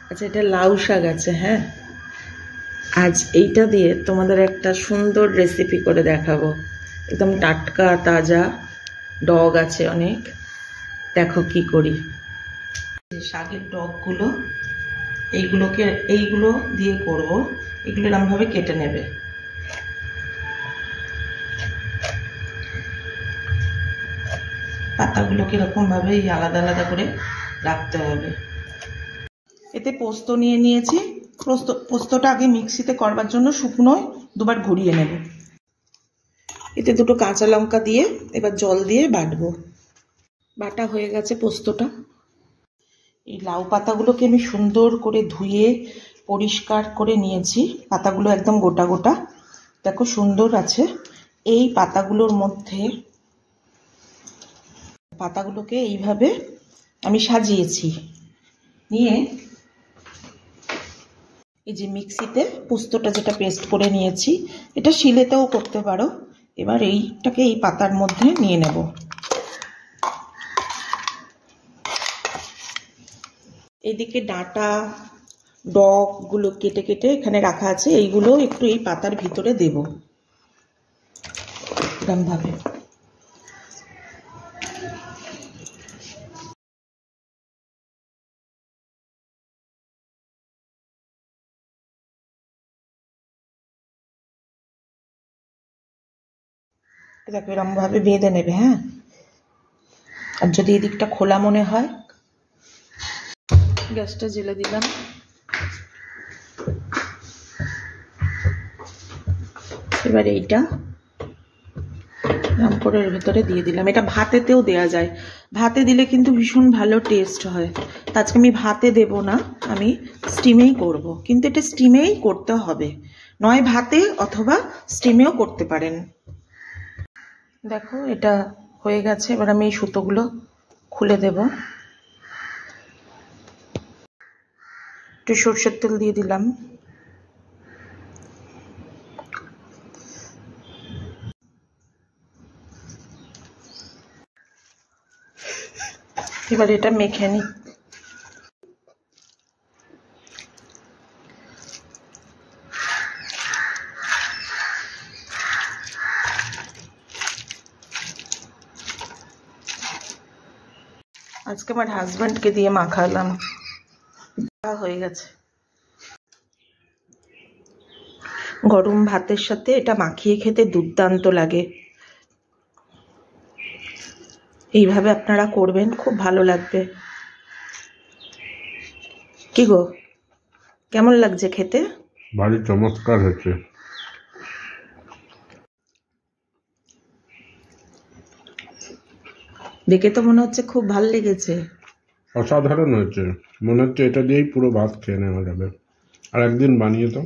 আচ্ছা, এটা লাউ শাক আছে। হ্যাঁ, আজ এইটা দিয়ে তোমাদের একটা সুন্দর রেসিপি করে দেখাবো। একদম টাটকা তাজা, ডগ আছে অনেক। দেখো কি করি। শাকের ডগগুলো এইগুলো দিয়ে করব। এগুলো এরকমভাবে কেটে নেবে। পাতাগুলোকে এরকমভাবে আলাদা আলাদা করে রাখতে হবে। এতে পোস্ত নিয়ে নিয়েছি। পোস্তটা আগে মিক্সিতে করবার জন্য শুকনো দুবার ঘুরিয়ে নেব। এতে দুটো কাঁচা লঙ্কা দিয়ে এবার জল দিয়ে বাটবো। বাটা হয়ে গেছে পোস্তটা। এই লাউ পাতাগুলোকে আমি সুন্দর করে ধুয়ে পরিষ্কার করে নিয়েছি। পাতাগুলো একদম গোটা গোটা, দেখো সুন্দর আছে। এই পাতাগুলোকে এইভাবে আমি সাজিয়েছি। নিয়ে এই যে মিক্সিতে পোস্তটা যেটা পেস্ট করে নিয়েছি, এটা শিলেতেও করতে পারো। এবার এইটাকে এই পাতার মধ্যে নিয়ে নেব। এইদিকে ডাঁটা ডগগুলো কেটে কেটে এখানে রাখা আছে। এইগুলো একটু এই পাতার ভিতরে দেব এরকমভাবে। দেখো এরকমভাবে বেঁধে নেবে। হ্যাঁ, আর যদি এদিকটা খোলা মনে হয়, গ্যাসটা জ্বেলে দিলাম। এবার এইটা এরকম করে এর ভেতরে দিয়ে দিলাম। এটা ভাতেতেও দেয়া যায়। ভাতে দিলে কিন্তু ভীষণ ভালো টেস্ট হয়। আজকে আমি ভাতে দেব না, আমি স্টিমেই করব। কিন্তু এটা স্টিমেই করতে হবে, নয় ভাতে অথবা স্টিমেও করতে পারেন। দেখো এটা হয়ে গেছে। এবার আমি এই সুতোগুলো খুলে দেব। একটু সরষের তেল দিয়ে দিলাম। এবার এটা মেখে নিই। আজকে আমার হাজব্যান্ডকে দিয়ে মাখালাম। হয়ে গেছে। গরম ভাতের সাথে এটা মাখিয়ে খেতে দুর্দান্ত লাগে। এইভাবে আপনারা করবেন, খুব ভালো লাগবে। কি গো, কেমন লাগছে খেতে? ভারী চমৎকার হয়েছে। দেখে তো মনে হচ্ছে খুব ভালো লেগেছে। অসাধারণ হয়েছে। মনে হচ্ছে এটা দিয়েই পুরো ভাত খেয়ে নেওয়া যাবে। আর একদিন বানিয়ে তো